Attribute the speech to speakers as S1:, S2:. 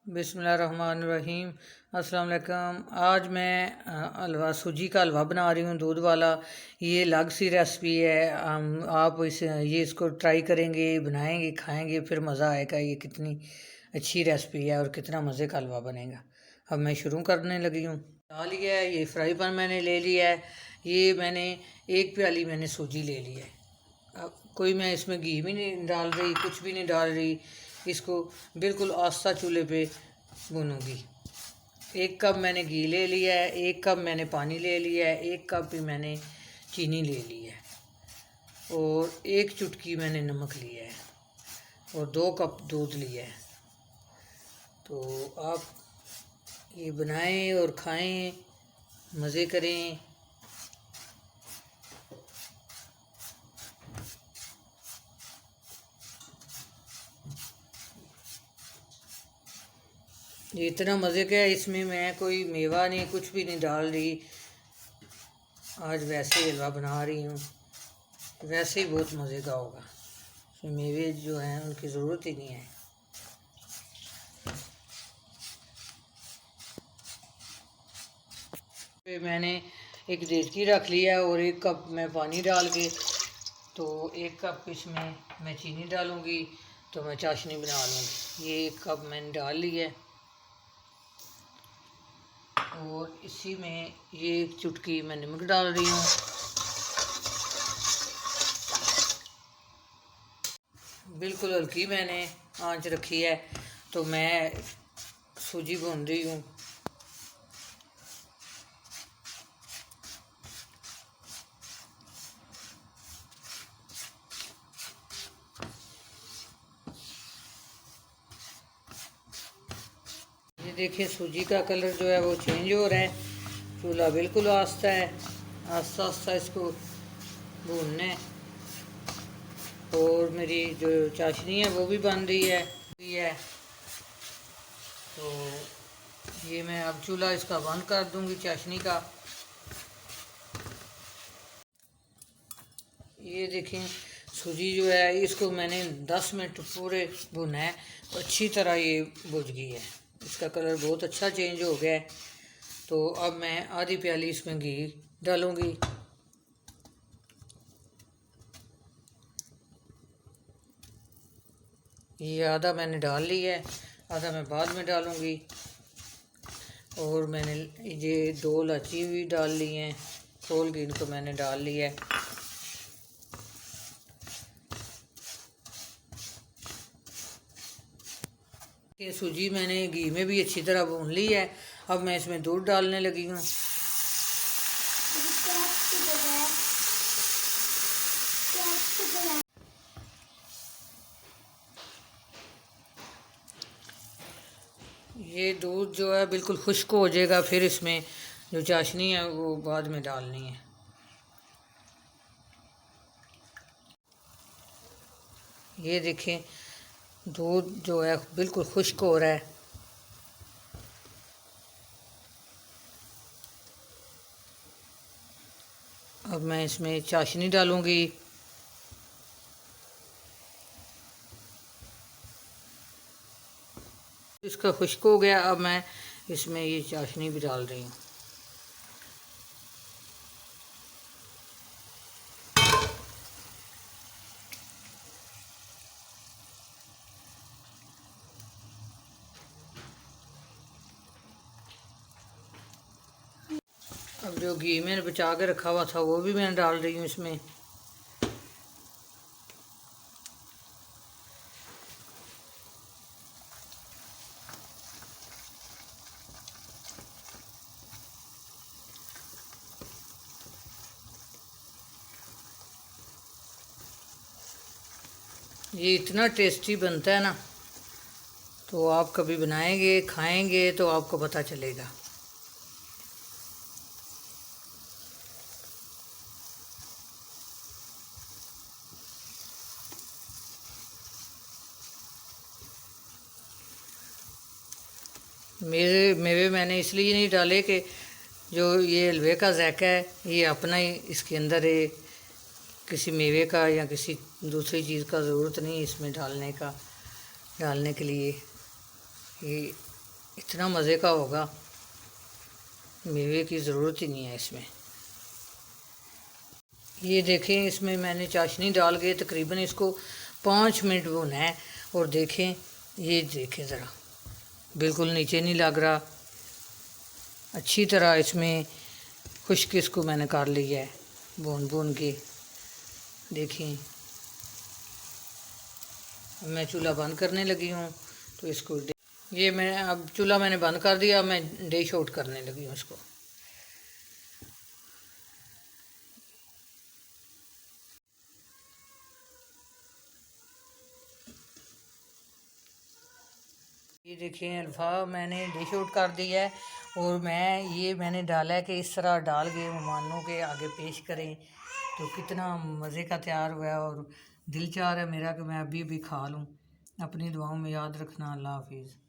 S1: बिस्मिल्लाहिर्रहमानिर्रहीम। अस्सलाम वालेकुम। आज मैं हलवा सूजी का हलवा बना रही हूँ, दूध वाला। ये अलग सी रेसिपी है। आप इसको ट्राई करेंगे, बनाएंगे, खाएंगे, फिर मज़ा आएगा। ये कितनी अच्छी रेसिपी है और कितना मज़े का हलवा बनेगा। अब मैं शुरू करने लगी हूँ। डाल लिया है, ये फ्राई पैन मैंने ले लिया है। ये मैंने 1 प्याली मैंने सूजी ले ली है। अब कोई मैं इसमें घी भी नहीं डाल रही, कुछ भी नहीं डाल रही। इसको बिल्कुल आस्था चूल्हे पे भूनूंगी। 1 कप मैंने घी ले लिया है, 1 कप मैंने पानी ले लिया है, 1 कप भी मैंने चीनी ले ली है और 1 चुटकी मैंने नमक लिया है और 2 कप दूध लिया है। तो आप ये बनाएं और खाएं, मज़े करें। ये इतना मज़े का है, इसमें मैं कोई मेवा नहीं, कुछ भी नहीं डाल रही। आज वैसे ही हलवा बना रही हूँ, वैसे ही बहुत मज़े का होगा। इसमें मेवे जो हैं उनकी ज़रूरत ही नहीं है। फिर मैंने एक देचकी रख लिया और 1 कप मैं पानी डाल के, तो 1 कप इसमें मैं चीनी डालूँगी, तो मैं चाशनी बना लूँगी। ये 1 कप मैंने डाल लिया है और इसी में ये 1 चुटकी मैं नमक डाल रही हूँ। बिल्कुल हल्की मैंने आंच रखी है, तो मैं सूजी भून रही हूँ। ये देखिए सूजी का कलर जो है वो चेंज हो रहा है। चूल्हा बिल्कुल आस्था है, आस्ता आस्ता इसको भूनना है। और मेरी जो चाशनी है वो भी बन रही है। तो ये मैं अब चूल्हा इसका बंद कर दूंगी, चाशनी का। ये देखें सूजी जो है इसको मैंने 10 मिनट पूरे भुना है, अच्छी तरह ये भुज गई है। इसका कलर बहुत अच्छा चेंज हो गया है। तो अब मैं आधी प्याली इसमें घी डालूंगी। ये आधा मैंने डाल लिया है, आधा मैं बाद में डालूंगी। और मैंने ये 2 इलायची भी डाल ली हैं, खोल के इनको मैंने डाल लिया है। ये सूजी मैंने घी में भी अच्छी तरह भून ली है। अब मैं इसमें दूध डालने लगी हूँ। ये दूध जो है बिल्कुल खुश्क हो जाएगा, फिर इसमें जो चाशनी है वो बाद में डालनी है। ये देखें दूध जो है बिल्कुल खुश्क हो रहा है। अब मैं इसमें चाशनी डालूंगी। इसका खुश्क हो गया, अब मैं इसमें ये चाशनी भी डाल रही हूँ। अब जो घी मैंने बचा के रखा हुआ था वो भी मैं डाल रही हूँ इसमें। ये इतना टेस्टी बनता है ना, तो आप कभी बनाएंगे, खाएंगे तो आपको पता चलेगा। मेरे मेवे मैंने इसलिए नहीं डाले कि जो ये हलवे का जायका है ये अपना ही इसके अंदर है, किसी मेवे का या किसी दूसरी चीज़ का ज़रूरत नहीं इसमें डालने के लिए। ये इतना मज़े का होगा, मेवे की ज़रूरत ही नहीं है इसमें। ये देखें, इसमें मैंने चाशनी डाल के तकरीबन इसको 5 मिनट भुना है। और देखें, ये देखें ज़रा, बिल्कुल नीचे नहीं लग रहा, अच्छी तरह इसमें खुश्क इसको मैंने कर लिया है भून भून के। देखें, मैं चूल्हा बंद करने लगी हूँ, तो इसको ये मैं अब चूल्हा मैंने बंद कर दिया, मैं डिश आउट करने लगी हूँ इसको। ये देखिए हलवा मैंने डिश आउट कर दिया है। और मैंने डाला है कि इस तरह डाल के मेहमानों के आगे पेश करें, तो कितना मज़े का तैयार हुआ है। और दिल चाह रहा है मेरा कि मैं अभी खा लूँ। अपनी दुआओं में याद रखना। अल्लाह हाफिज़।